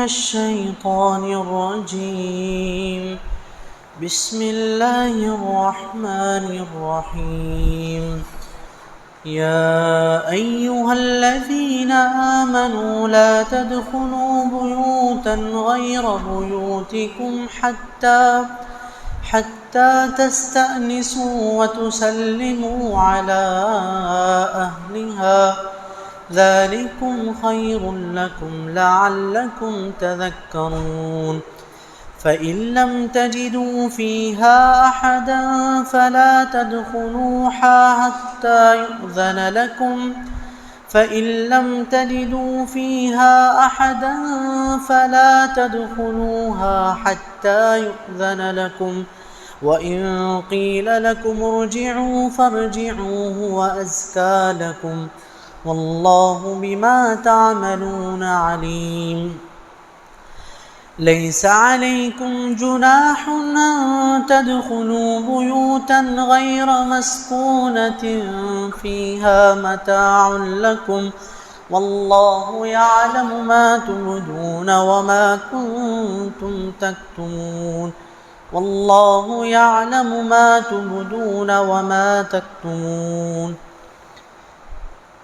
الشيطان الرجيم. بسم الله الرحمن الرحيم. يا أيها الذين آمنوا لا تدخلوا بيوتا غير بيوتكم حتى تستأنسوا وتسلموا على أهلها ذلكم خير لكم لعلكم تذكرون. فإن لم تجدوا فيها أحدا فلا تدخلوها حتى يؤذن لكم وإن قيل لكم ارجعوا فارجعوا هو أزكى لكم والله بما تعملون عليم. ليس عليكم جناح أن تدخلوا بيوتا غير مسكونة فيها متاع لكم والله يعلم ما تبدون وما كنتم تكتمون. والله يعلم ما تبدون وما تكتمون.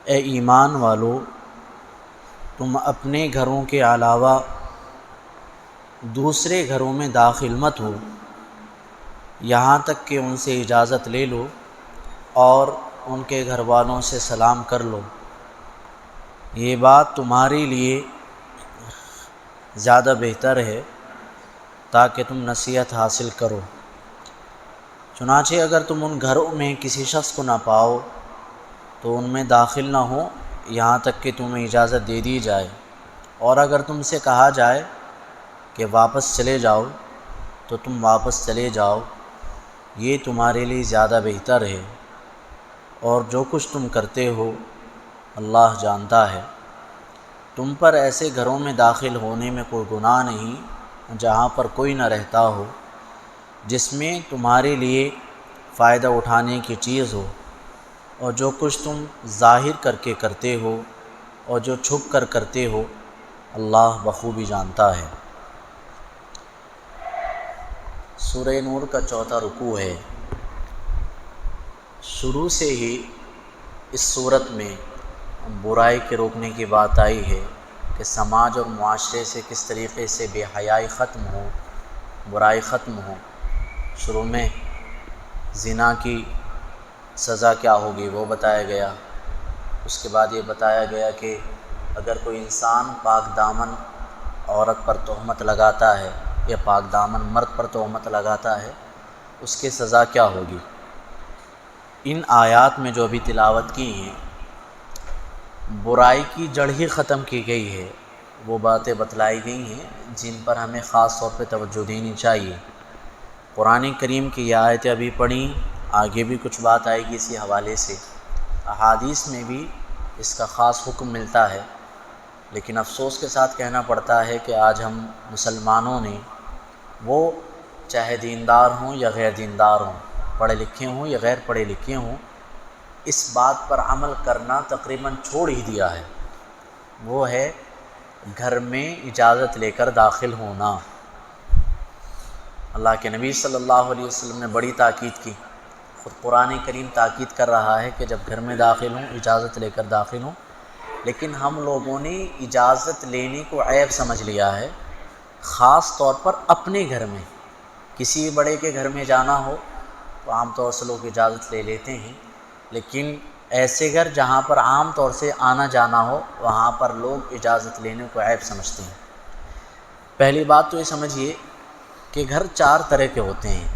اے ایمان والو، تم اپنے گھروں کے علاوہ دوسرے گھروں میں داخل مت ہو یہاں تک کہ ان سے اجازت لے لو اور ان کے گھر والوں سے سلام کر لو. یہ بات تمہارے لیے زیادہ بہتر ہے تاکہ تم نصیحت حاصل کرو. چنانچہ اگر تم ان گھروں میں کسی شخص کو نہ پاؤ تو ان میں داخل نہ ہو یہاں تک کہ تمہیں اجازت دے دی جائے، اور اگر تم سے کہا جائے کہ واپس چلے جاؤ تو تم واپس چلے جاؤ، یہ تمہارے لیے زیادہ بہتر ہے، اور جو کچھ تم کرتے ہو اللہ جانتا ہے. تم پر ایسے گھروں میں داخل ہونے میں کوئی گناہ نہیں جہاں پر کوئی نہ رہتا ہو، جس میں تمہارے لیے فائدہ اٹھانے کی چیز ہو، اور جو کچھ تم ظاہر کر کے کرتے ہو اور جو چھپ کر کرتے ہو اللہ بخوبی جانتا ہے. سورہ نور کا 4واں رکوع ہے. شروع سے ہی اس صورت میں برائی کے روکنے کی بات آئی ہے کہ سماج اور معاشرے سے کس طریقے سے بے حیائی ختم ہو، برائی ختم ہو. شروع میں زنا کی سزا کیا ہوگی وہ بتایا گیا. اس کے بعد یہ بتایا گیا کہ اگر کوئی انسان پاک دامن عورت پر تہمت لگاتا ہے یا پاک دامن مرد پر تہمت لگاتا ہے اس کی سزا کیا ہوگی. ان آیات میں جو ابھی تلاوت کی ہیں برائی کی جڑ ہی ختم کی گئی ہے، وہ باتیں بتلائی گئی ہیں جن پر ہمیں خاص طور پہ توجہ دینی چاہیے. قرآن کریم کی یہ آیتیں ابھی پڑھیں، آگے بھی کچھ بات آئے گی اسی حوالے سے. احادیث میں بھی اس کا خاص حکم ملتا ہے، لیکن افسوس کے ساتھ کہنا پڑتا ہے کہ آج ہم مسلمانوں نے وہ چاہے دیندار ہوں یا غیر دیندار ہوں، پڑھے لکھے ہوں یا غیر پڑھے لکھے ہوں، اس بات پر عمل کرنا تقریباً چھوڑ ہی دیا ہے. وہ ہے گھر میں اجازت لے کر داخل ہونا. اللہ کے نبی صلی اللہ علیہ وسلم نے بڑی تاکید کی. خود قرآن کریم تاکید کر رہا ہے کہ جب گھر میں داخل ہوں اجازت لے کر داخل ہوں، لیکن ہم لوگوں نے اجازت لینے کو عیب سمجھ لیا ہے. خاص طور پر اپنے گھر میں کسی بڑے کے گھر میں جانا ہو تو عام طور سے لوگ اجازت لے لیتے ہیں، لیکن ایسے گھر جہاں پر عام طور سے آنا جانا ہو وہاں پر لوگ اجازت لینے کو عیب سمجھتے ہیں. پہلی بات تو یہ سمجھیے کہ گھر 4 طرح کے ہوتے ہیں.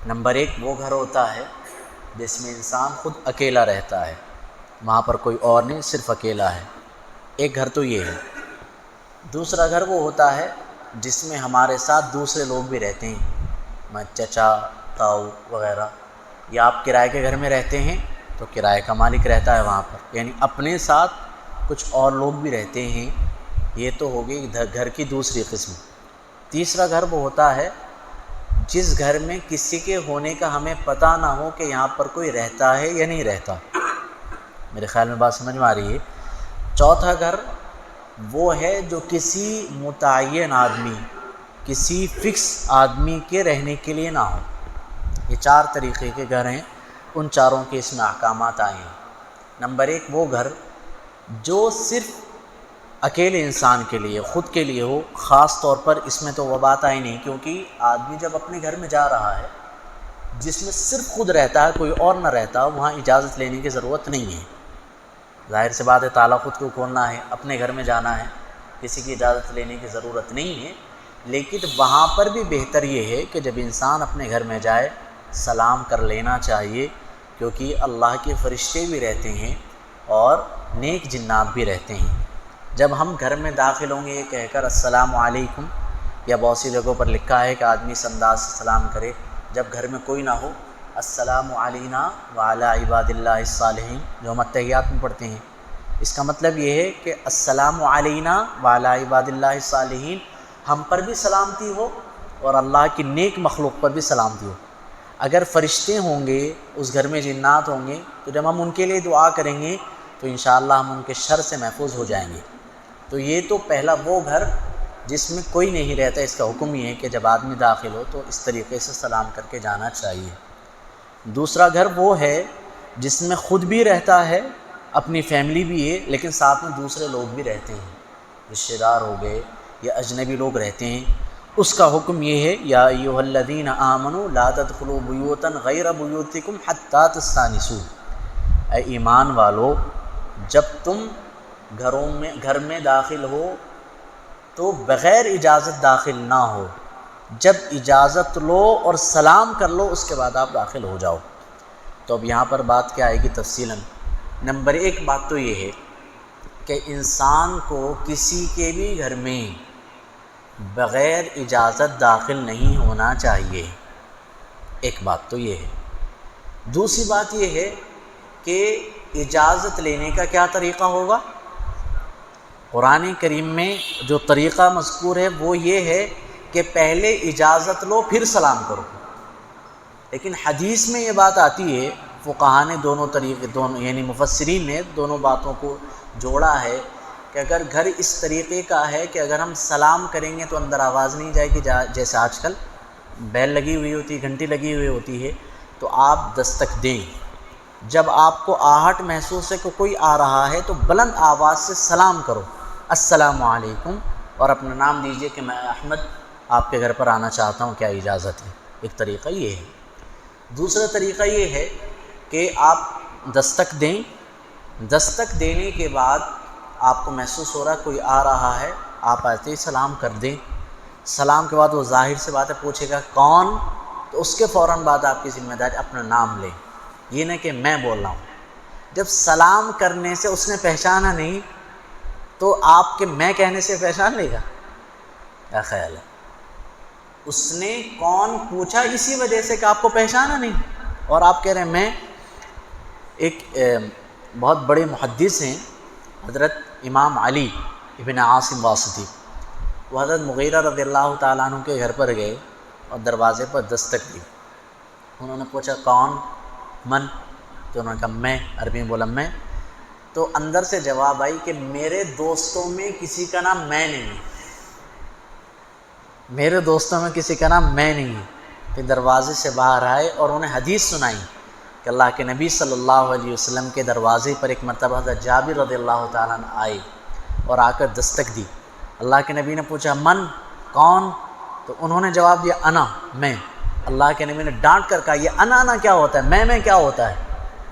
نمبر 1 وہ گھر ہوتا ہے جس میں انسان خود اکیلا رہتا ہے، وہاں پر کوئی اور نہیں، صرف اکیلا ہے. ایک گھر تو یہ ہے. دوسرا گھر وہ ہوتا ہے جس میں ہمارے ساتھ دوسرے لوگ بھی رہتے ہیں، چچا تاؤ وغیرہ، یا آپ کرائے کے گھر میں رہتے ہیں تو کرائے کا مالک رہتا ہے وہاں پر، یعنی اپنے ساتھ کچھ اور لوگ بھی رہتے ہیں. یہ تو ہوگی گھر کی دوسری قسم. تیسرا گھر وہ ہوتا ہے جس گھر میں کسی کے ہونے کا ہمیں پتہ نہ ہو کہ یہاں پر کوئی رہتا ہے یا نہیں رہتا. میرے خیال میں بات سمجھ میں آ رہی ہے. چوتھا گھر وہ ہے جو کسی متعین آدمی، کسی فکس آدمی کے رہنے کے لیے نہ ہو۔ یہ 4 طریقے کے گھر ہیں، ان چاروں کے اس میں احکامات آئے ہیں۔ نمبر 1 وہ گھر جو صرف اکیلے انسان کے لیے، خود کے لیے ہو۔ خاص طور پر اس میں تو وہ بات آئی نہیں، کیونکہ آدمی جب اپنے گھر میں جا رہا ہے جس میں صرف خود رہتا ہے، کوئی اور نہ رہتا، وہاں اجازت لینے کی ضرورت نہیں ہے۔ ظاہر سی بات ہے، تالا خود کو کھولنا ہے، اپنے گھر میں جانا ہے، کسی کی اجازت لینے کی ضرورت نہیں ہے۔ لیکن وہاں پر بھی بہتر یہ ہے کہ جب انسان اپنے گھر میں جائے سلام کر لینا چاہیے، کیونکہ اللہ کے فرشتے بھی رہتے ہیں اور نیک جنات بھی رہتے ہیں۔ جب ہم گھر میں داخل ہوں گے یہ کہہ کر السلام علیکم، یا بہت سی جگہوں پر لکھا ہے کہ آدمی اس انداز سے سلام کرے جب گھر میں کوئی نہ ہو، السلام علینا وعلی عباد اللہ الصالحین، جو ہم اتحیات میں پڑھتے ہیں۔ اس کا مطلب یہ ہے کہ السلام علینا وعلی عباد اللہ الصالحین، ہم پر بھی سلامتی ہو اور اللہ کی نیک مخلوق پر بھی سلامتی ہو۔ اگر فرشتے ہوں گے، اس گھر میں جنات ہوں گے، تو جب ہم ان کے لیے دعا کریں گے تو انشاءاللہ ہم ان کے شر سے محفوظ ہو جائیں گے۔ تو یہ تو پہلا وہ گھر جس میں کوئی نہیں رہتا، اس کا حکم یہ ہے کہ جب آدمی داخل ہو تو اس طریقے سے سلام کر کے جانا چاہیے۔ دوسرا گھر وہ ہے جس میں خود بھی رہتا ہے، اپنی فیملی بھی ہے، لیکن ساتھ میں دوسرے لوگ بھی رہتے ہیں، رشتہ دار ہو گئے یا اجنبی لوگ رہتے ہیں۔ اس کا حکم یہ ہے یا ایھا الذین آمنوا لا تدخلوا بیوتا غیر بیوتکم حتی تستانسوا، اے ایمان والو جب تم گھر میں داخل ہو تو بغیر اجازت داخل نہ ہو، جب اجازت لو اور سلام کر لو اس کے بعد آپ داخل ہو جاؤ۔ تو اب یہاں پر بات کیا آئے گی تفصیلاً؟ نمبر 1 بات تو یہ ہے کہ انسان کو کسی کے بھی گھر میں بغیر اجازت داخل نہیں ہونا چاہیے، ایک بات تو یہ ہے۔ دوسری بات یہ ہے کہ اجازت لینے کا کیا طریقہ ہوگا؟ قرآن کریم میں جو طریقہ مذکور ہے وہ یہ ہے کہ پہلے اجازت لو پھر سلام کرو، لیکن حدیث میں یہ بات آتی ہے، فقہاء نے دونوں یعنی مفسرین نے دونوں باتوں کو جوڑا ہے کہ اگر گھر اس طریقے کا ہے کہ اگر ہم سلام کریں گے تو اندر آواز نہیں جائے گی، جیسے آج کل بیل لگی ہوئی ہوتی ہے، گھنٹی لگی ہوئی ہوتی ہے، تو آپ دستک دیں۔ جب آپ کو آہٹ محسوس ہے کہ کوئی آ رہا ہے تو بلند آواز سے سلام کرو، السلام علیکم، اور اپنا نام دیجئے کہ میں احمد آپ کے گھر پر آنا چاہتا ہوں، کیا اجازت ہے؟ ایک طریقہ یہ ہے۔ دوسرا طریقہ یہ ہے کہ آپ دستک دیں، دستک دینے کے بعد آپ کو محسوس ہو رہا ہے کوئی آ رہا ہے، آپ آتے ہی سلام کر دیں۔ سلام کے بعد وہ ظاہر سے بات ہے پوچھے گا کون، تو اس کے فوراً بعد آپ کی ذمہ داری اپنا نام لیں، یہ نہ کہ میں بول رہا ہوں۔ جب سلام کرنے سے اس نے پہچانا نہیں تو آپ کے میں کہنے سے پہچان لے گا؟ کیا خیال ہے؟ اس نے کون پوچھا اسی وجہ سے کہ آپ کو پہچانا نہیں، اور آپ کہہ رہے ہیں میں۔ ایک بہت بڑے محدث ہیں حضرت امام علی ابن عاصم واسطی، وہ حضرت مغیرہ رضی اللہ تعالیٰ عنہ کے گھر پر گئے اور دروازے پر دستک دی۔ انہوں نے پوچھا کون؟ من؟ تو انہوں نے کہا میں، عربی میں بولا میں۔ تو اندر سے جواب آئی کہ میرے دوستوں میں کسی کا نام میں نہیں ہے، میرے دوستوں میں کسی کا نام میں نہیں ہے۔ پھر دروازے سے باہر آئے اور انہیں حدیث سنائی کہ اللہ کے نبی صلی اللہ علیہ وسلم کے دروازے پر ایک مرتبہ حضرت جابر رضی اللہ تعالیٰ عنہ آئے اور آ کر دستک دی۔ اللہ کے نبی نے پوچھا من؟ کون؟ تو انہوں نے جواب دیا انا، میں۔ اللہ کے نبی نے ڈانٹ کر کہا یہ انا کیا ہوتا ہے، میں کیا ہوتا ہے؟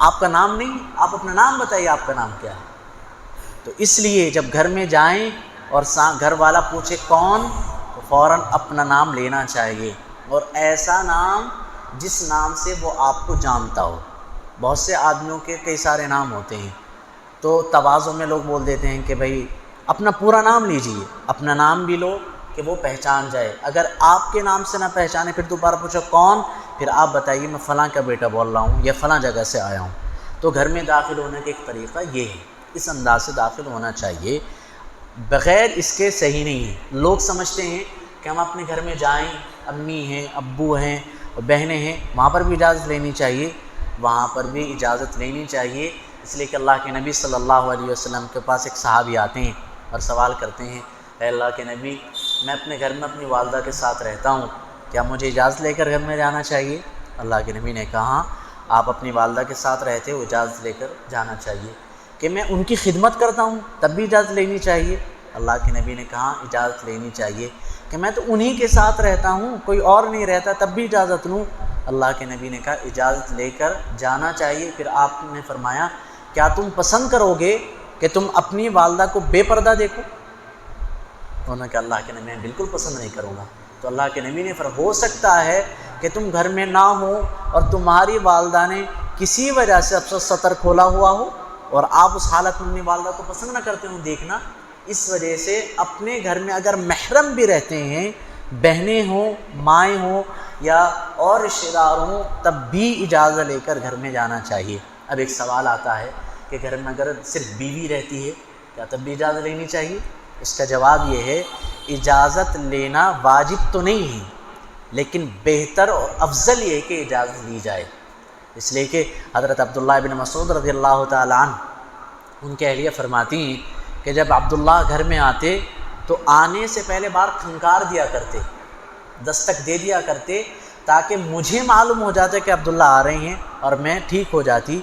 آپ کا نام نہیں، آپ اپنا نام بتائیے، آپ کا نام کیا ہے؟ تو اس لیے جب گھر میں جائیں اور گھر والا پوچھے کون تو فوراً اپنا نام لینا چاہیے، اور ایسا نام جس نام سے وہ آپ کو جانتا ہو۔ بہت سے آدمیوں کے کئی سارے نام ہوتے ہیں، تو تواضع میں لوگ بول دیتے ہیں کہ بھائی اپنا پورا نام لیجئے، اپنا نام بھی لو کہ وہ پہچان جائے۔ اگر آپ کے نام سے نہ پہچانے پھر دوبارہ پوچھو کون، پھر آپ بتائیے میں فلاں کا بیٹا بول رہا ہوں یا فلاں جگہ سے آیا ہوں۔ تو گھر میں داخل ہونے کا ایک طریقہ یہ ہے، اس انداز سے داخل ہونا چاہیے، بغیر اس کے صحیح نہیں ہے۔ لوگ سمجھتے ہیں کہ ہم اپنے گھر میں جائیں، امی ہیں، ابو ہیں، بہنیں ہیں، وہاں پر بھی اجازت لینی چاہیے، وہاں پر بھی اجازت لینی چاہیے، اس لیے کہ اللہ کے نبی صلی اللہ علیہ وسلم کے پاس ایک صحابی آتے ہیں اور سوال کرتے ہیں اے اللہ کے نبی میں اپنے گھر میں اپنی والدہ کے ساتھ رہتا ہوں، کیا مجھے اجازت لے کر گھر میں جانا چاہیے؟ اللہ کے نبی نے کہا آپ اپنی والدہ کے ساتھ رہتے ہو، اجازت لے کر جانا چاہیے۔ کہ میں ان کی خدمت کرتا ہوں تب بھی اجازت لینی چاہیے؟ اللہ کے نبی نے کہا اجازت لینی چاہیے۔ کہ میں تو انہی کے ساتھ رہتا ہوں، کوئی اور نہیں رہتا، تب بھی اجازت لوں؟ اللہ کے نبی نے کہا اجازت لے کر جانا چاہیے۔ پھر آپ نے فرمایا کیا تم پسند کرو گے کہ تم اپنی والدہ کو بے پردہ دیکھو؟ انہوں نے کہا اللہ کے نبی میں بالکل پسند نہیں کروں گا۔ تو اللہ کے نبی نے فرمایا ہو سکتا ہے کہ تم گھر میں نہ ہو اور تمہاری والدہ نے کسی وجہ سے اب سطر کھولا ہوا ہو اور آپ اس حالت میں اپنی والدہ کو پسند نہ کرتے ہوں دیکھنا، اس وجہ سے اپنے گھر میں اگر محرم بھی رہتے ہیں، بہنیں ہوں، مائیں ہوں یا اور رشتہ دار ہوں، تب بھی اجازت لے کر گھر میں جانا چاہیے۔ اب ایک سوال آتا ہے کہ گھر میں اگر صرف بیوی رہتی ہے کیا تب بھی اجازت لینی چاہیے؟ اس کا جواب یہ ہے اجازت لینا واجب تو نہیں ہے، لیکن بہتر اور افضل یہ ہے کہ اجازت لی جائے۔ اس لیے کہ حضرت عبداللہ بن مسعود رضی اللہ تعالیٰ عنہ ان کے اہلیہ فرماتی ہیں کہ جب عبداللہ گھر میں آتے تو آنے سے پہلے بار کھنکار دیا کرتے، دستک دے دیا کرتے تاکہ مجھے معلوم ہو جاتا کہ عبداللہ آ رہے ہیں اور میں ٹھیک ہو جاتی،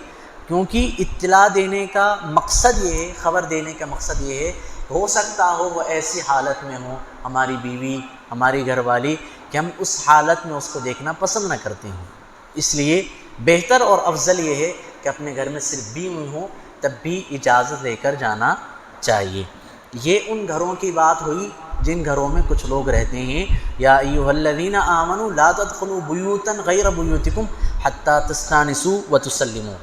کیونکہ اطلاع دینے کا مقصد یہ ہے، خبر دینے کا مقصد یہ ہے ہو سکتا ہو وہ ایسی حالت میں ہو ہماری بیوی، ہماری گھر والی، کہ ہم اس حالت میں اس کو دیکھنا پسند نہ کرتے ہوں۔ اس لیے بہتر اور افضل یہ ہے کہ اپنے گھر میں صرف بیوی ہوں تب بھی اجازت لے کر جانا چاہیے۔ یہ ان گھروں کی بات ہوئی جن گھروں میں کچھ لوگ رہتے ہیں۔ یا ایھا الذین آمنوا لا تدخلوا بیوتا غیر بیوتکم حتی تستانسوا وتسلموا۔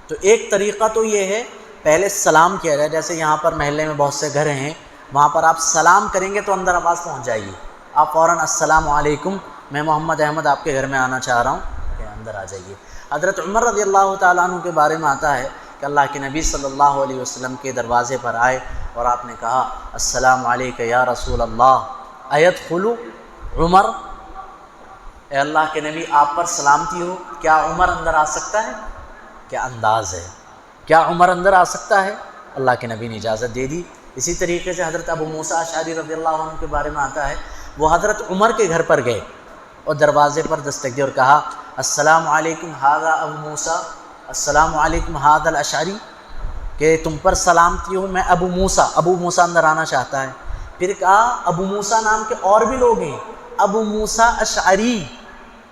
تو ایک طریقہ تو یہ ہے پہلے سلام کیا جائے، جیسے یہاں پر محلے میں بہت سے گھر ہیں، وہاں پر آپ سلام کریں گے تو اندر آواز پہنچ جائے گی، آپ فوراً السلام علیکم میں محمد احمد آپ کے گھر میں آنا چاہ رہا ہوں، کہ اندر آ جائیے۔ حضرت عمر رضی اللہ تعالیٰ عنہ کے بارے میں آتا ہے کہ اللہ کے نبی صلی اللہ علیہ وسلم کے دروازے پر آئے اور آپ نے کہا السلام علیکم یا رسول اللہ ایدخل عمر، اے اللہ کے نبی آپ پر سلامتی ہو، کیا عمر اندر آ سکتا ہے؟ کیا انداز ہے، کیا عمر اندر آ سکتا ہے؟ اللہ کے نبی نے اجازت دے دی۔ اسی طریقے سے حضرت ابو موسیٰ اشعری رضی اللہ عنہ کے بارے میں آتا ہے وہ حضرت عمر کے گھر پر گئے اور دروازے پر دستک دی اور کہا السلام علیکم ھذا ابو موسیٰ، السلام علیکم ھذا الاشعری، کہ تم پر سلامتی ہو، میں ابو موسیٰ اندر آنا چاہتا ہے۔ پھر کہا ابو موسیٰ نام کے اور بھی لوگ ہیں، ابو موسیٰ اشعری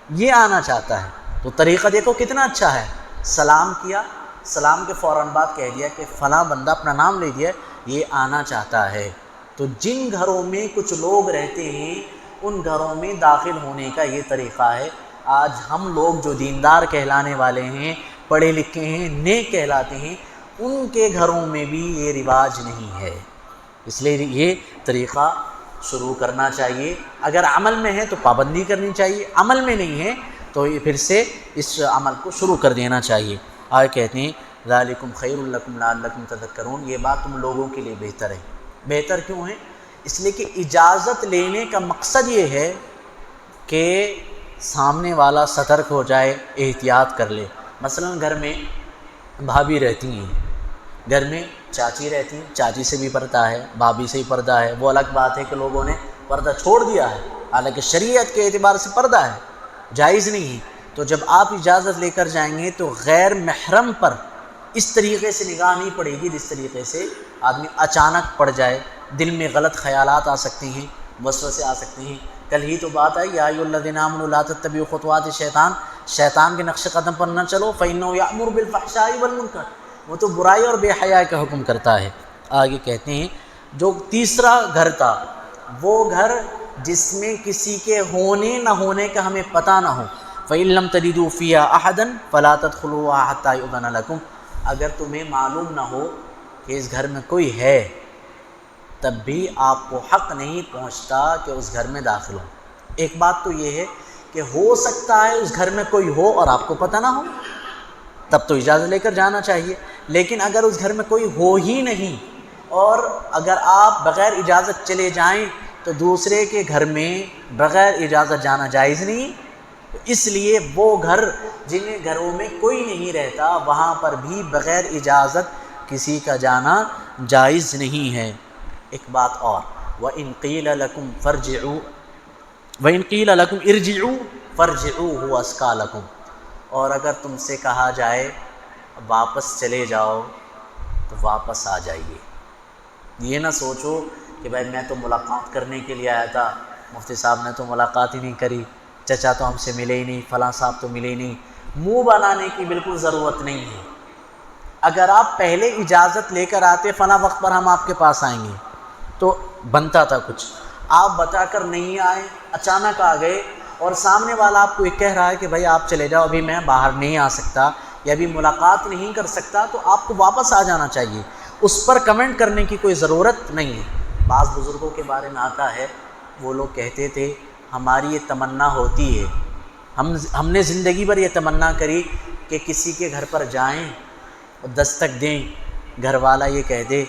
یہ آنا چاہتا ہے۔ تو طریقہ دیکھو کتنا اچھا ہے، سلام کیا، سلام کے فوراً بعد کہہ دیا کہ فلاں بندہ اپنا نام لے دیا یہ آنا چاہتا ہے۔ تو جن گھروں میں کچھ لوگ رہتے ہیں ان گھروں میں داخل ہونے کا یہ طریقہ ہے۔ آج ہم لوگ جو دیندار کہلانے والے ہیں، پڑھے لکھے ہیں، نیک کہلاتے ہیں، ان کے گھروں میں بھی یہ رواج نہیں ہے، اس لیے یہ طریقہ شروع کرنا چاہیے۔ اگر عمل میں ہے تو پابندی کرنی چاہیے، عمل میں نہیں ہے تو یہ پھر سے اس عمل کو شروع کر دینا چاہیے۔ آگے کہتے ہیں ذالکم خیر لکم لعلکم تذکرون، یہ بات تم لوگوں کے لیے بہتر ہے۔ بہتر کیوں ہے؟ اس لیے کہ اجازت لینے کا مقصد یہ ہے کہ سامنے والا سترک ہو جائے، احتیاط کر لے۔ مثلا گھر میں بھابھی رہتی ہیں، گھر میں چاچی رہتی ہیں، چاچی سے بھی پردہ ہے، بھابھی سے بھی پردہ ہے، وہ الگ بات ہے کہ لوگوں نے پردہ چھوڑ دیا ہے، حالانکہ شریعت کے اعتبار سے پردہ ہے، جائز نہیں ہے۔ تو جب آپ اجازت لے کر جائیں گے تو غیر محرم پر اس طریقے سے نگاہ نہیں پڑے گی جس طریقے سے آدمی اچانک پڑ جائے، دل میں غلط خیالات آ سکتے ہیں، وسوسے آ سکتے ہیں۔ کل ہی تو بات آئی یا ایھا الذین آمنوا لا تتبعوا خطوات الشیطان، شیطان کے نقش قدم پر نہ چلو، فإنہ یأمر بالفحشاء والمنکر، وہ تو برائی اور بے حیائی کا حکم کرتا ہے۔ آگے کہتے ہیں جو تیسرا گھر تھا وہ گھر جس میں کسی کے ہونے نہ ہونے کا ہمیں پتہ نہ ہو، فإن لم تجدوا فیہا احدا فلا تدخلوها حتی یؤذن لکم، اگر تمہیں معلوم نہ ہو کہ اس گھر میں کوئی ہے تب بھی آپ کو حق نہیں پہنچتا کہ اس گھر میں داخل ہو۔ ایک بات تو یہ ہے کہ ہو سکتا ہے اس گھر میں کوئی ہو اور آپ کو پتہ نہ ہو، تب تو اجازت لے کر جانا چاہیے، لیکن اگر اس گھر میں کوئی ہو ہی نہیں اور اگر آپ بغیر اجازت چلے جائیں تو دوسرے کے گھر میں بغیر اجازت جانا جائز نہیں۔ اس لیے وہ گھر جن گھروں میں کوئی نہیں رہتا وہاں پر بھی بغیر اجازت کسی کا جانا جائز نہیں ہے۔ ایک بات اور، وَإِن قِيلَ لَكُمْ فَارْجِعُوا وَإِن قِيلَ لَكُمْ ارْجِعُوا فَارْجِعُوا هُوَ أَزْكَىٰ لَكُمْ، اور اگر تم سے کہا جائے واپس چلے جاؤ تو واپس آ جائیے۔ یہ نہ سوچو کہ بھائی میں تو ملاقات کرنے کے لیے آیا تھا، مفتی صاحب نے تو ملاقات ہی نہیں کری، چچا تو ہم سے ملے ہی نہیں، فلاں صاحب تو ملے ہی نہیں۔ منہ بنانے کی بالکل ضرورت نہیں ہے۔ اگر آپ پہلے اجازت لے کر آتے فلاں وقت پر ہم آپ کے پاس آئیں گے تو بنتا تھا کچھ، آپ بتا کر نہیں آئے، اچانک آ گئے، اور سامنے والا آپ کو یہ کہہ رہا ہے کہ بھائی آپ چلے جاؤ، ابھی میں باہر نہیں آ سکتا یا ابھی ملاقات نہیں کر سکتا، تو آپ کو واپس آ جانا چاہیے، اس پر کمنٹ کرنے کی کوئی ضرورت نہیں ہے۔ بعض بزرگوں کے بارے میں آتا ہے، وہ لوگ کہتے تھے ہماری یہ تمنا ہوتی ہے، ہم نے زندگی بھر یہ تمنا کری کہ کسی کے گھر پر جائیں اور دستک دیں، گھر والا یہ کہہ دے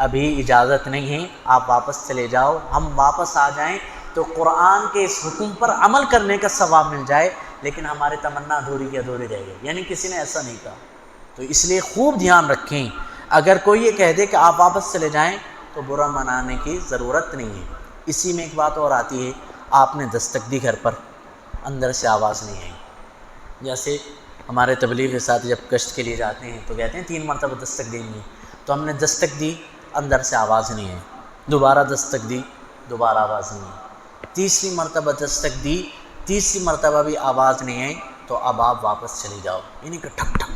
ابھی اجازت نہیں ہے، آپ واپس چلے جاؤ، ہم واپس آ جائیں تو قرآن کے اس حکم پر عمل کرنے کا ثواب مل جائے، لیکن ہماری تمنا ادھوری کی ادھوری رہ گئی۔ یعنی کسی نے ایسا نہیں کہا۔ تو اس لیے خوب دھیان رکھیں، اگر کوئی یہ کہہ دے کہ آپ واپس چلے جائیں تو برا منانے کی ضرورت نہیں ہے۔ اسی میں ایک بات اور آتی ہے، آپ نے دستک دی گھر پر، اندر سے آواز نہیں آئی۔ جیسے ہمارے تبلیغ کے ساتھ جب گشت کے لیے جاتے ہیں تو کہتے ہیں 3 مرتبہ دستک دیں گے، تو ہم نے دستک دی، اندر سے آواز نہیں آئی، دوبارہ دستک دی، دوبارہ آواز نہیں آئی، تیسری مرتبہ دستک دی، تیسری مرتبہ بھی آواز نہیں آئی، تو اب آپ واپس چلے جاؤ۔ یعنی کہ ٹھک ٹھک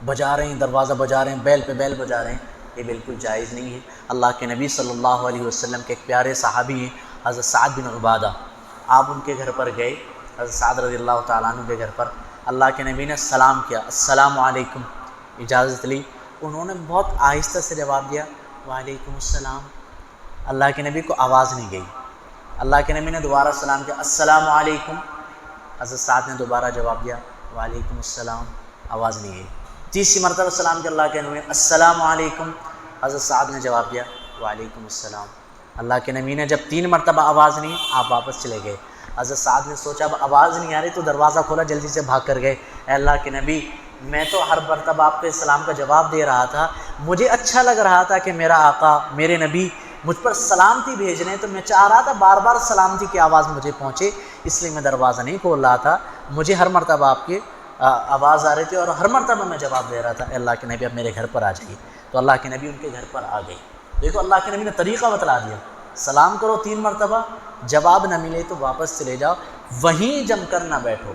بجا رہے ہیں، دروازہ بجا رہے ہیں، بیل پہ بیل بجا رہے ہیں، یہ بالکل جائز نہیں ہے۔ اللہ کے نبی صلی اللہ علیہ وسلم کے ایک پیارے صحابی ہیں حضرت سعد بن عبادہ، آپ ان کے گھر پر گئے، حضرت سعد رضی اللہ تعالیٰ عنہ کے گھر پر، اللہ کے نبی نے سلام کیا، السلام علیکم، اجازت لی، انہوں نے بہت آہستہ سے جواب دیا وعلیکم السلام، اللہ کے نبی کو آواز نہیں گئی۔ اللہ کے نبی نے دوبارہ سلام کیا، السلام علیکم، حضرت سعد نے دوبارہ جواب دیا وعلیکم السلام، آواز نہیں گئی۔ تیسری مرتبہ سلام کیا اللہ کے نبی نے، السلام علیکم، حضرت سعد نے جواب دیا وعلیکم السلام۔ اللہ کے نبی نے جب 3 مرتبہ آواز نہیں، آپ واپس چلے گئے۔ حضرت سعد نے سوچا اب آواز نہیں آ رہی، تو دروازہ کھولا، جلدی سے بھاگ کر گئے، اے اللہ کے نبی میں تو ہر مرتبہ آپ کے سلام کا جواب دے رہا تھا، مجھے اچھا لگ رہا تھا کہ میرا آقا میرے نبی مجھ پر سلامتی بھیج رہے ہیں، تو میں چاہ رہا تھا بار بار سلامتی کی آواز مجھے پہنچے، اس لیے میں دروازہ نہیں کھول رہا تھا، مجھے ہر مرتبہ آپ کے آواز آ رہی تھی اور ہر مرتبہ میں جواب دے رہا تھا، اے اللہ کے نبی اب میرے گھر پر آ جائیے۔ تو اللہ کے نبی ان کے گھر پر آ گئے۔ دیکھو اللہ کے نبی نے طریقہ بتلا دیا، سلام کرو 3 مرتبہ، جواب نہ ملے تو واپس چلے جاؤ، وہیں جم کر نہ بیٹھو۔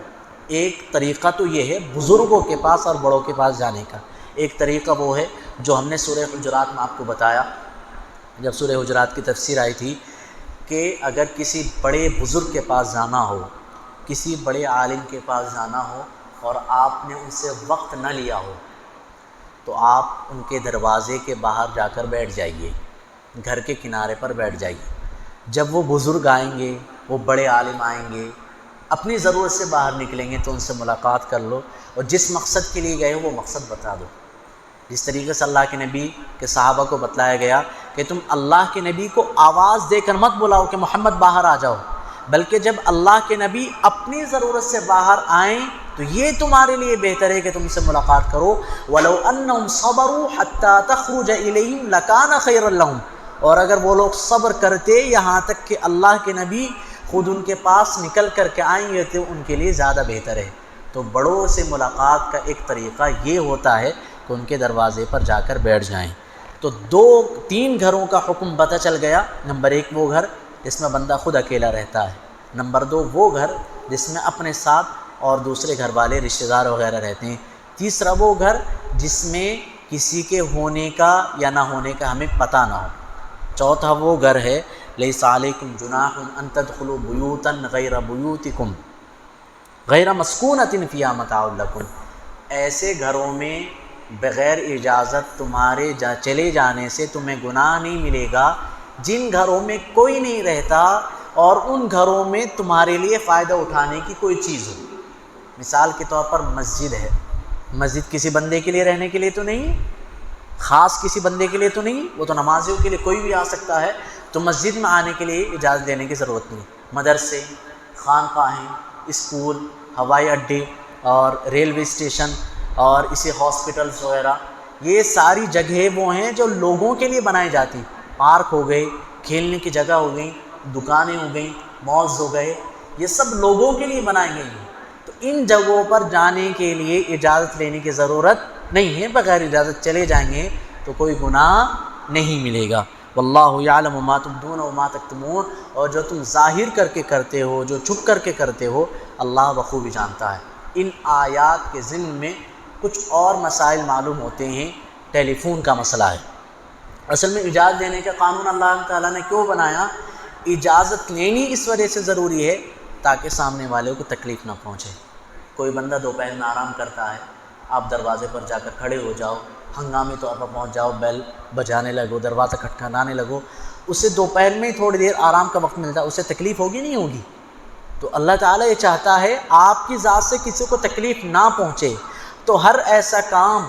ایک طریقہ تو یہ ہے بزرگوں کے پاس اور بڑوں کے پاس جانے کا، ایک طریقہ وہ ہے جو ہم نے سورہ حجرات میں آپ کو بتایا، جب سورہ حجرات کی تفسیر آئی تھی، کہ اگر کسی بڑے بزرگ کے پاس جانا ہو، کسی بڑے عالم کے پاس جانا ہو اور آپ نے ان سے وقت نہ لیا ہو، تو آپ ان کے دروازے کے باہر جا کر بیٹھ جائیے، گھر کے کنارے پر بیٹھ جائیے۔ جب وہ بزرگ آئیں گے، وہ بڑے عالم آئیں گے، اپنی ضرورت سے باہر نکلیں گے تو ان سے ملاقات کر لو، اور جس مقصد کے لیے گئے ہو وہ مقصد بتا دو۔ جس طریقے سے اللہ کے نبی کے صحابہ کو بتلایا گیا کہ تم اللہ کے نبی کو آواز دے کر مت بلاؤ کہ محمد باہر آ جاؤ، بلکہ جب اللہ کے نبی اپنی ضرورت سے باہر آئیں تو یہ تمہارے لیے بہتر ہے کہ تم سے ملاقات کرو۔ وَلَوْ أَنَّهُمْ صَبَرُوا حَتَّى تَخْرُجَ إِلَيْهِمْ لَكَانَ خَيْرًا لَهُمْ، اور اگر وہ لوگ صبر کرتے یہاں تک کہ اللہ کے نبی خود ان کے پاس نکل کر کے آئیں گے تو ان کے لیے زیادہ بہتر ہے۔ تو بڑوں سے ملاقات کا ایک طریقہ یہ ہوتا ہے کہ ان کے دروازے پر جا کر بیٹھ جائیں۔ تو 2-3 گھروں کا حکم پتہ چل گیا۔ نمبر 1 وہ گھر جس میں بندہ خود اکیلا رہتا ہے، نمبر 2 وہ گھر جس میں اپنے ساتھ اور دوسرے گھر والے رشتہ دار وغیرہ رہتے ہیں، تیسرا وہ گھر جس میں کسی کے ہونے کا یا نہ ہونے کا ہمیں پتہ نہ ہو، چوتھا وہ گھر ہے لیس علیکم جناح ان تدخلوا بیوتا غیر بیوتکم غیر مسکونۃ فیہا متاع لکم، ایسے گھروں میں بغیر اجازت تمہارے چلے جانے سے تمہیں گناہ نہیں ملے گا جن گھروں میں کوئی نہیں رہتا اور ان گھروں میں تمہارے لیے فائدہ اٹھانے کی کوئی چیز ہو۔ مثال کے طور پر مسجد ہے، مسجد کسی بندے کے لیے رہنے کے لیے تو نہیں، خاص کسی بندے کے لیے تو نہیں، وہ تو نمازیوں کے لیے کوئی بھی آ سکتا ہے، تو مسجد میں آنے کے لیے اجازت دینے کی ضرورت نہیں۔ مدرسے، خانقاہیں، اسکول، ہوائی اڈے اور ریلوے اسٹیشن اور اسی ہاسپٹلز وغیرہ، یہ ساری جگہیں وہ ہیں جو لوگوں کے لیے بنائی جاتی، پارک ہو گئے، کھیلنے کی جگہ ہو گئی، دکانیں ہو گئیں، مالز ہو گئے، یہ سب لوگوں کے لیے بنائی گئی ہیں۔ تو ان جگہوں پر جانے کے لیے اجازت لینے کی ضرورت نہیں ہے، بغیر اجازت چلے جائیں گے تو کوئی گناہ نہیں ملے گا۔ واللہ یعلم ما تبدون وما تکتمون، اور جو تم ظاہر کر کے کرتے ہو، جو چھپ کر کے کرتے ہو، اللہ بخوبی جانتا ہے۔ ان آیات کے ضمن میں کچھ اور مسائل معلوم ہوتے ہیں۔ ٹیلی فون کا مسئلہ ہے۔ اصل میں اجازت دینے کا قانون اللہ تعالیٰ نے کیوں بنایا؟ اجازت لینی اس وجہ سے ضروری ہے تاکہ سامنے والے کو تکلیف نہ پہنچے۔ کوئی بندہ دوپہر میں آرام کرتا ہے، آپ دروازے پر جا کر کھڑے ہو جاؤ، ہنگامی طور پر پہنچ جاؤ، بیل بجانے لگو، دروازہ کھٹکھٹانے لگو، اسے دوپہر میں تھوڑی دیر آرام کا وقت ملتا ہے، اسے تکلیف ہوگی نہیں ہوگی؟ تو اللہ تعالیٰ یہ چاہتا ہے آپ کی ذات سے کسی کو تکلیف نہ پہنچے، تو ہر ایسا کام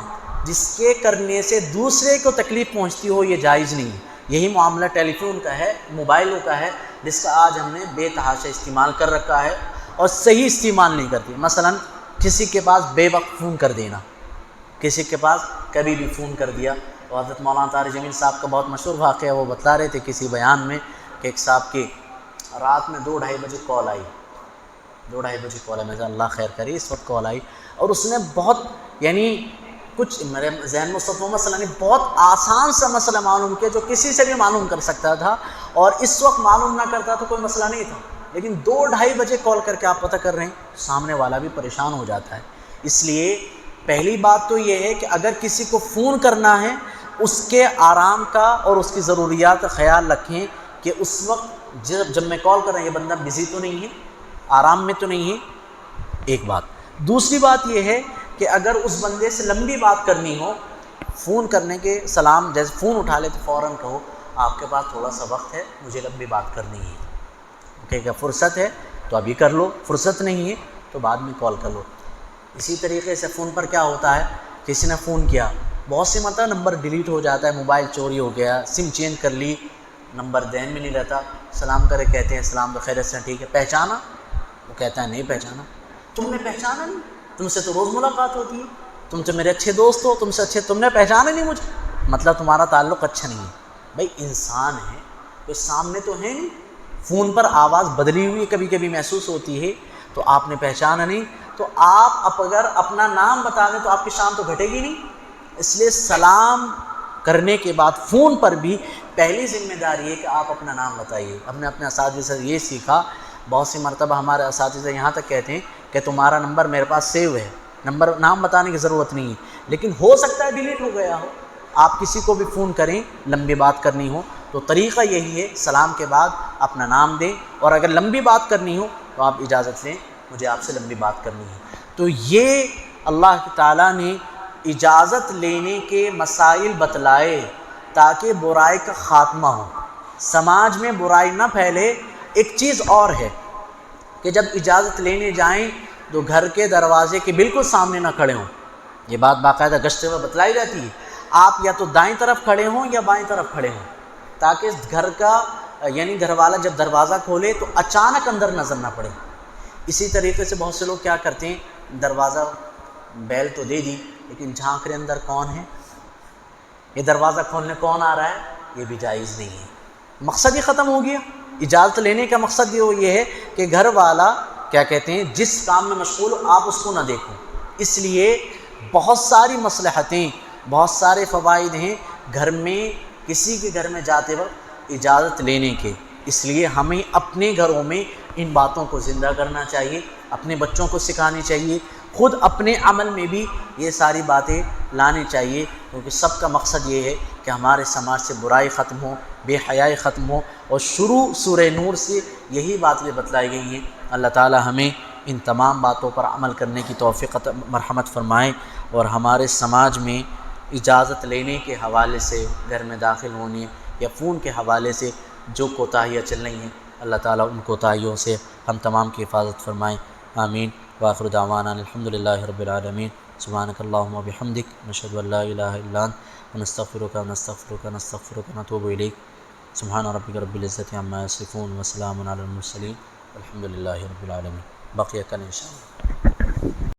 جس کے کرنے سے دوسرے کو تکلیف پہنچتی ہو یہ جائز نہیں ہے۔ یہی معاملہ ٹیلی فون کا ہے، موبائلوں کا ہے، جس کا آج ہم نے بے تحاشا استعمال کر رکھا ہے اور صحیح استعمال نہیں کرتی۔ مثلا کسی کے پاس بے وقت فون کر دینا، کسی کے پاس کبھی بھی فون کر دیا۔ اور حضرت مولانا طارق جمیل صاحب کا بہت مشہور واقعہ وہ بتلا رہے تھے کسی بیان میں کہ ایک صاحب کی رات میں 2-2:30 بجے کال آئی، 2-2:30 بجے کال آئی، میں نے اللہ خیر کری، اس وقت کال آئی، اور اس نے بہت کچھ میرے ذہن میں وہ مسئلہ نہیں، بہت آسان سا مسئلہ معلوم کیا جو کسی سے بھی معلوم کر سکتا تھا، اور اس وقت معلوم نہ کرتا تو کوئی مسئلہ نہیں تھا، لیکن 2-2:30 بجے کال کر کے آپ پتہ کر رہے ہیں، سامنے والا بھی پریشان ہو جاتا ہے۔ اس لیے پہلی بات تو یہ ہے کہ اگر کسی کو فون کرنا ہے اس کے آرام کا اور اس کی ضروریات کا خیال رکھیں کہ اس وقت جب میں کال کر رہا ہوں یہ بندہ بزی تو نہیں ہے، آرام میں تو نہیں ہے، ایک بات۔ دوسری بات یہ ہے کہ اگر اس بندے سے لمبی بات کرنی ہو، فون کرنے کے سلام جیسے فون اٹھا لے تو فوراً کہو آپ کے پاس تھوڑا سا وقت ہے، مجھے لمبی بات کرنی ہے، ٹھیک ہے، فرصت ہے تو ابھی کر لو، فرصت نہیں ہے تو بعد میں کال کر لو۔ اسی طریقے سے فون پر کیا ہوتا ہے، کسی نے فون کیا، بہت سی مرتبہ نمبر ڈیلیٹ ہو جاتا ہے، موبائل چوری ہو گیا، سم چینج کر لی، نمبر ذہن میں نہیں رہتا، سلام کرے کہتے ہیں سلام تو خیریت سے، ٹھیک ہے، پہچانا؟ وہ کہتا ہے نہیں پہچانا۔ تم نے پہچانا نہیں؟ تم سے تو روز ملاقات ہوتی ہے، تم تو میرے اچھے دوست ہو، تم سے اچھے، تم نے پہچانا نہیں مجھے، مطلب تمہارا تعلق اچھا نہیں ہے۔ بھائی انسان ہے، کوئی سامنے تو ہے نہیں، فون پر آواز بدلی ہوئی کبھی کبھی محسوس ہوتی ہے تو آپ نے پہچانا نہیں، تو آپ اگر اپنا نام بتا دیں تو آپ کی شان تو گھٹے گی نہیں۔ اس لیے سلام کرنے کے بعد فون پر بھی پہلی ذمہ داری ہے کہ آپ اپنا نام بتائیے۔ ہم نے اپنے اساتذہ سے یہ سیکھا، بہت سی مرتبہ ہمارے اساتذہ یہاں تک کہتے ہیں کہ تمہارا نمبر میرے پاس سیو ہے، نام بتانے کی ضرورت نہیں ہے، لیکن ہو سکتا ہے ڈیلیٹ ہو گیا ہو۔ آپ کسی کو بھی فون کریں، لمبی بات کرنی ہو تو طریقہ یہی ہے، سلام کے بعد اپنا نام دیں، اور اگر لمبی بات کرنی ہو تو آپ اجازت لیں، مجھے آپ سے لمبی بات کرنی ہے۔ تو یہ اللہ تعالیٰ نے اجازت لینے کے مسائل بتلائے تاکہ برائی کا خاتمہ ہو، سماج میں برائی نہ پھیلے۔ ایک چیز اور ہے کہ جب اجازت لینے جائیں تو گھر کے دروازے کے بالکل سامنے نہ کھڑے ہوں، یہ بات باقاعدہ گشت میں بتلائی جاتی ہے، آپ یا تو دائیں طرف کھڑے ہوں یا بائیں طرف کھڑے ہوں، تاکہ گھر کا گھر والا جب دروازہ کھولے تو اچانک اندر نظر نہ پڑے۔ اسی طریقے سے بہت سے لوگ کیا کرتے ہیں، دروازہ بیل تو دے دی لیکن جھانک رہے اندر کون ہے، یہ دروازہ کھولنے کون آ رہا ہے، یہ بھی جائز نہیں ہے۔ مقصد ہی ختم ہو گیا۔ اجازت لینے کا مقصد یہ ہے کہ گھر والا کیا کہتے ہیں جس کام میں مشغول ہو آپ اس کو نہ دیکھو۔ اس لیے بہت ساری مصلحتیں، بہت سارے فوائد ہیں گھر میں، کسی کے گھر میں جاتے وقت اجازت لینے کے۔ اس لیے ہمیں اپنے گھروں میں ان باتوں کو زندہ کرنا چاہیے، اپنے بچوں کو سکھانی چاہیے، خود اپنے عمل میں بھی یہ ساری باتیں لانی چاہیے، کیونکہ سب کا مقصد یہ ہے کہ ہمارے سماج سے برائی ختم ہو، بے حیائی ختم ہو، اور شروع سورہ نور سے یہی باتیں بتلائی گئی ہیں۔ اللہ تعالی ہمیں ان تمام باتوں پر عمل کرنے کی توفیق مرحمت فرمائے، اور ہمارے سماج میں اجازت لینے کے حوالے سے گھر میں داخل ہونے یا فون کے حوالے سے جو کوتاہیاں چل رہی ہیں، اللہ تعالیٰ ان کوتاہیوں سے ہم تمام کی حفاظت فرمائیں، آمین۔ وآخر دعوانا الحمدللہ رب العالمین، سبحانک اللہم وبحمدک، نشہد ان لا الہ الا انت، نستغفرک ونتوب الیک، سبحان ربک رب العزت عما یصفون وسلام علی المرسلین، الحمدللہ رب العالمین۔ بقیہ کل انشاءاللہ۔